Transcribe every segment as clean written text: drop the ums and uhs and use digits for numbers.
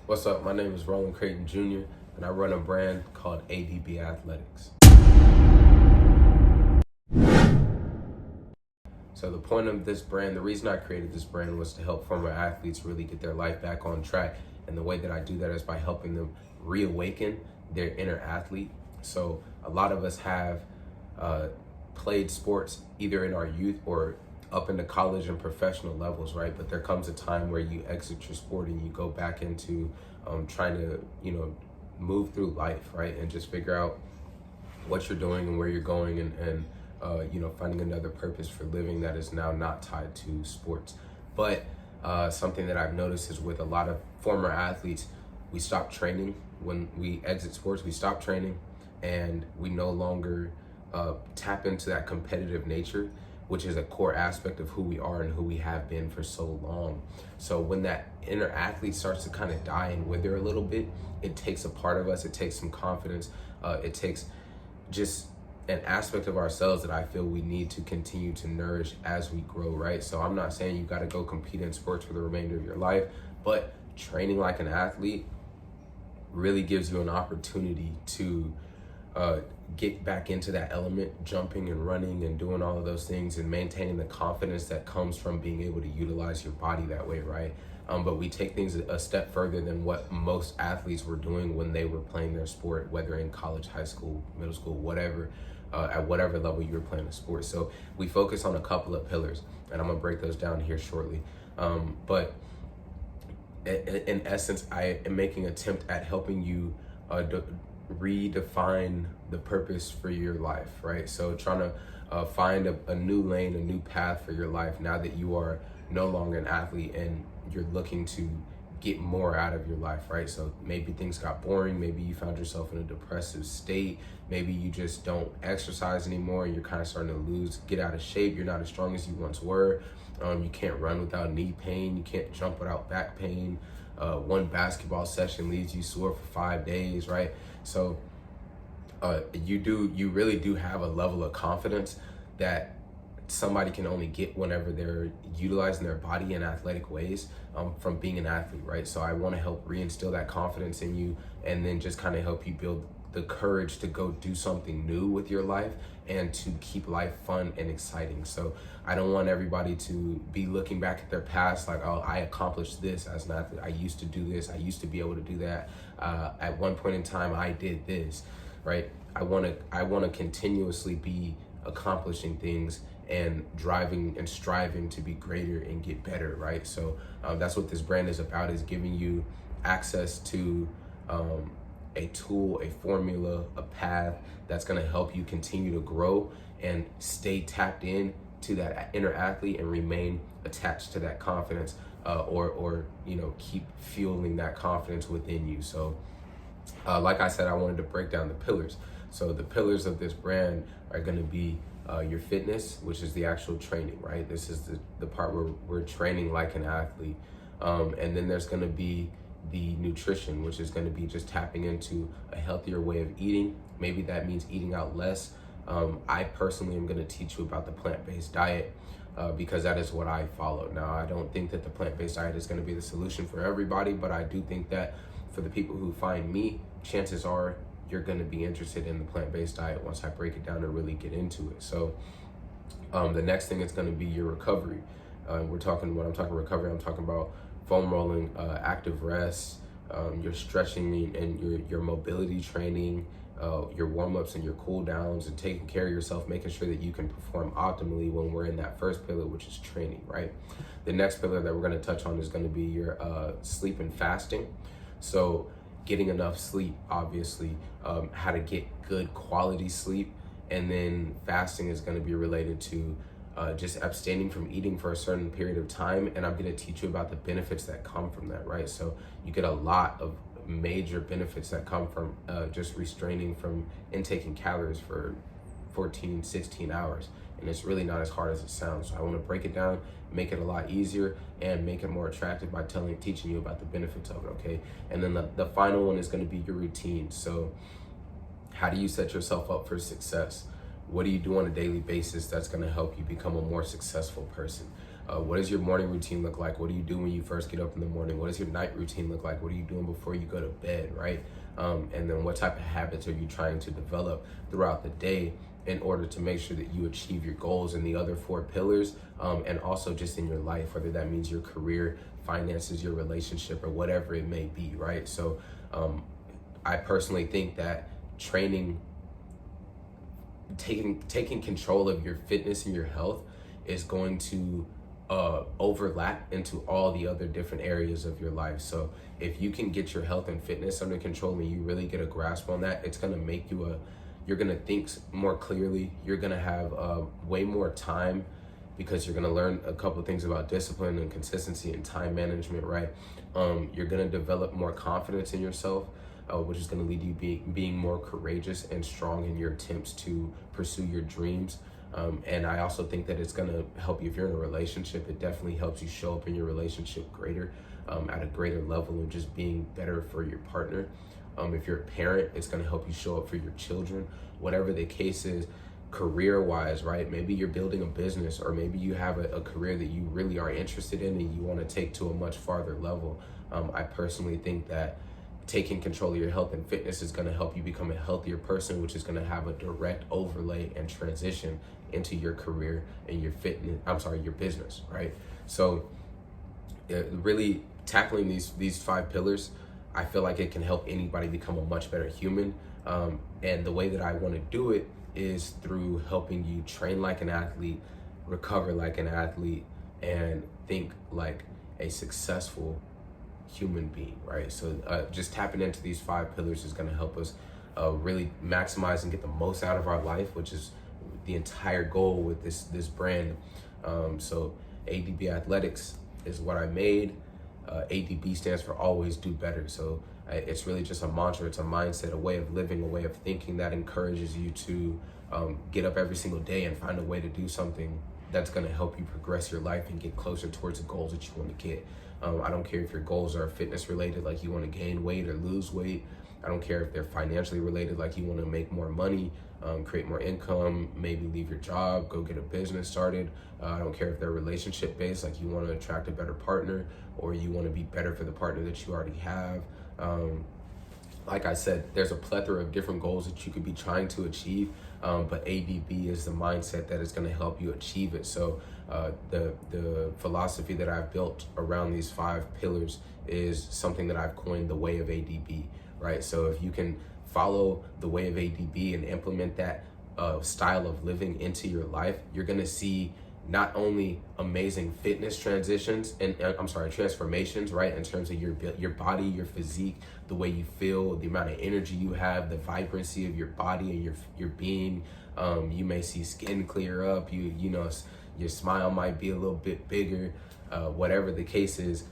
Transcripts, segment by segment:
What's up? My name is Roland Creighton Jr., and I run a brand called ADB Athletics. So the point of this brand, the reason I created this brand was to help former athletes really get their life back on track. And the way that I do that is by helping them reawaken their inner athlete. So a lot of us have played sports either in our youth or up into college and professional levels, right? But there comes a time where you exit your sport and you go back into trying to, move through life, right? And just figure out what you're doing and where you're going and finding another purpose for living that is now not tied to sports. But something that I've noticed is with a lot of former athletes, we stop training. When we exit sports, we stop training and we no longer tap into that competitive nature, which is a core aspect of who we are and who we have been for so long. So when that inner athlete starts to kind of die and wither a little bit, it takes a part of us, it takes some confidence, it takes just an aspect of ourselves that I feel we need to continue to nourish as we grow, right? So I'm not saying you got to go compete in sports for the remainder of your life, but training like an athlete really gives you an opportunity to get back into that element, jumping and running and doing all of those things and maintaining the confidence that comes from being able to utilize your body that way, right? But we take things a step further than what most athletes were doing when they were playing their sport, whether in college, high school, middle school, whatever, at whatever level you were playing a sport. So we focus on a couple of pillars, and I'm gonna break those down here shortly. But in essence, I am making an attempt at helping you redefine the purpose for your life, right? So trying to find a new lane, a new path for your life now that you are no longer an athlete and you're looking to get more out of your life, right? So maybe things got boring, maybe you found yourself in a depressive state, maybe you just don't exercise anymore and you're kind of starting to get out of shape, you're not as strong as you once were, you can't run without knee pain, you can't jump without back pain, one basketball session leaves you sore for 5 days, right? So you really do have a level of confidence that somebody can only get whenever they're utilizing their body in athletic ways from being an athlete, right? So I want to help reinstill that confidence in you and then just kind of help you build the courage to go do something new with your life and to keep life fun and exciting. So I don't want everybody to be looking back at their past like, oh, I accomplished this as an athlete. I used to do this. I used to be able to do that. At one point in time, I did this, right? I want to continuously be accomplishing things and driving and striving to be greater and get better, right? So that's what this brand is about, is giving you access to a tool, a formula, a path that's going to help you continue to grow and stay tapped in to that inner athlete and remain attached to that confidence, or keep fueling that confidence within you. So like I said, I wanted to break down the pillars. So the pillars of this brand are going to be your fitness, which is the actual training, right? This is the part where we're training like an athlete. And then there's going to be the nutrition, which is going to be just tapping into a healthier way of eating. Maybe that means eating out less. I personally am going to teach you about the plant-based diet because that is what I follow. Now, I don't think that the plant-based diet is going to be the solution for everybody, but I do think that for the people who find me, chances are you're going to be interested in the plant-based diet once I break it down and really get into it. So the next thing is going to be your recovery. When I'm talking recovery, I'm talking about foam rolling, active rest, your stretching and your mobility training, your warm-ups and your cool downs, and taking care of yourself, making sure that you can perform optimally when we're in that first pillar, which is training, right? The next pillar that we're going to touch on is going to be your sleep and fasting. So getting enough sleep, obviously, how to get good quality sleep, and then fasting is going to be related to just abstaining from eating for a certain period of time, and I'm going to teach you about the benefits that come from that, right? So you get a lot of major benefits that come from just restraining from intaking calories for 14, 16 hours, and it's really not as hard as it sounds. So I want to break it down, make it a lot easier, and make it more attractive by teaching you about the benefits of it, okay? And then the final one is going to be your routine. So how do you set yourself up for success? What do you do on a daily basis that's going to help you become a more successful person? What does your morning routine look like? What do you do when you first get up in the morning? What does your night routine look like? What are you doing before you go to bed, right? And then what type of habits are you trying to develop throughout the day in order to make sure that you achieve your goals in the other 4 pillars, and also just in your life, whether that means your career, finances, your relationship, or whatever it may be, right? So I personally think that training, taking control of your fitness and your health is going to overlap into all the other different areas of your life. So if you can get your health and fitness under control and you really get a grasp on that, it's going to make you you're going to think more clearly. You're going to have way more time, because you're going to learn a couple of things about discipline and consistency and time management, right? You're going to develop more confidence in yourself, which is going to lead you being more courageous and strong in your attempts to pursue your dreams. And I also think that it's going to help you if you're in a relationship. It definitely helps you show up in your relationship greater, at a greater level, and just being better for your partner. If you're a parent, it's going to help you show up for your children, whatever the case is, career-wise, right? Maybe you're building a business, or maybe you have a career that you really are interested in and you want to take to a much farther level. I personally think that taking control of your health and fitness is going to help you become a healthier person, which is going to have a direct overlay and transition into your career and your your business, right? So really tackling these 5 pillars, I feel like it can help anybody become a much better human. And the way that I want to do it is through helping you train like an athlete, recover like an athlete, and think like a successful human being, right? So just tapping into these 5 pillars is going to help us really maximize and get the most out of our life, which is the entire goal with this brand. So ADB Athletics is what I made. ADB stands for always do better. So it's really just a mantra. It's a mindset, a way of living, a way of thinking that encourages you to get up every single day and find a way to do something that's going to help you progress your life and get closer towards the goals that you want to get. I don't care if your goals are fitness related, like you want to gain weight or lose weight. I don't care if they're financially related, like you want to make more money, create more income, maybe leave your job, go get a business started. I don't care if they're relationship based, like you want to attract a better partner, or you want to be better for the partner that you already have. Like I said, there's a plethora of different goals that you could be trying to achieve, but ADB is the mindset that is going to help you achieve it. So the philosophy that I've built around these 5 pillars is something that I've coined the way of ADB, right? So if you can follow the way of ADB and implement that style of living into your life, you're going to see not only amazing fitness transformations, right? In terms of your body, your physique, the way you feel, the amount of energy you have, the vibrancy of your body and your being. You may see skin clear up. You know, your smile might be a little bit bigger. Whatever the case is,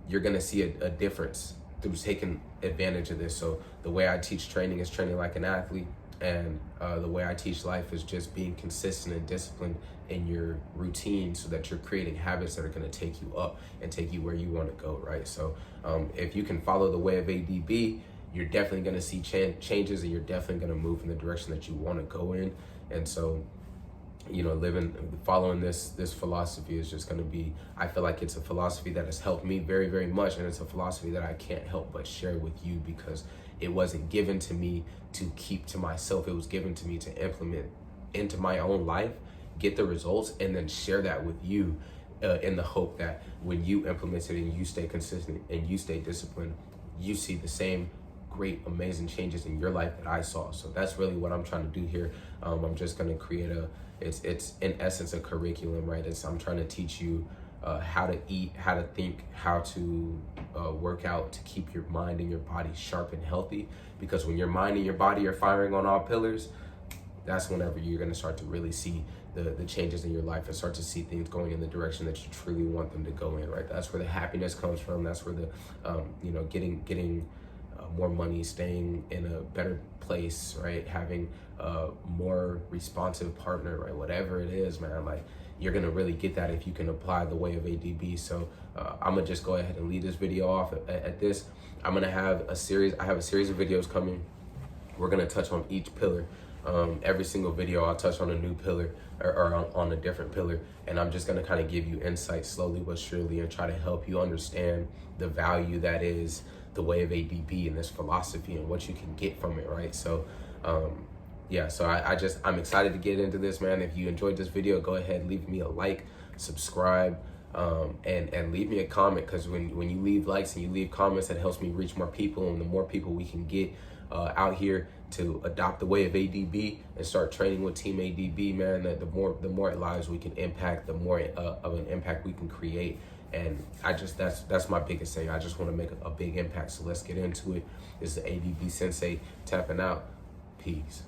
you're gonna see a difference through taking advantage of this. So the way I teach training is training like an athlete. And the way I teach life is just being consistent and disciplined in your routine, so that you're creating habits that are going to take you up and take you where you want to go, right? So if you can follow the way of ADB, you're definitely going to see changes, and you're definitely going to move in the direction that you want to go in. And so, you know, following this philosophy is just going to be, I feel like it's a philosophy that has helped me very, very much. And it's a philosophy that I can't help but share with you, because it wasn't given to me to keep to myself. It was given to me to implement into my own life, get the results, and then share that with you in the hope that when you implement it and you stay consistent and you stay disciplined, you see the same great, amazing changes in your life that I saw. So that's really what I'm trying to do here. I'm just going to create it's in essence a curriculum, right? I'm trying to teach you how to eat, how to think, how to work out to keep your mind and your body sharp and healthy. Because when your mind and your body are firing on all pillars, that's whenever you're going to start to really see the changes in your life and start to see things going in the direction that you truly want them to go in, right? That's where the happiness comes from. That's where the getting more money, staying in a better place, right? Having a more responsive partner, right? Whatever it is, man, like, you're gonna really get that if you can apply the way of ADB. So I'm gonna just go ahead and lead this video off at this. I'm gonna have a series. I have a series of videos coming. We're gonna touch on each pillar. Every single video I'll touch on a new pillar or on a different pillar, and I'm just going to kind of give you insight slowly but surely and try to help you understand the value that is the way of ADB and this philosophy and what you can get from it, right? So yeah, so I'm excited to get into this, man. If you enjoyed this video, go ahead, leave me a like, subscribe, and leave me a comment, because when you leave likes and you leave comments, it helps me reach more people, and the more people we can get out here to adopt the way of ADB and start training with Team ADB, man, the more lives we can impact, the more of an impact we can create. And that's my biggest thing. I just want to make a big impact. So let's get into it. This is the ADB Sensei tapping out. Peace.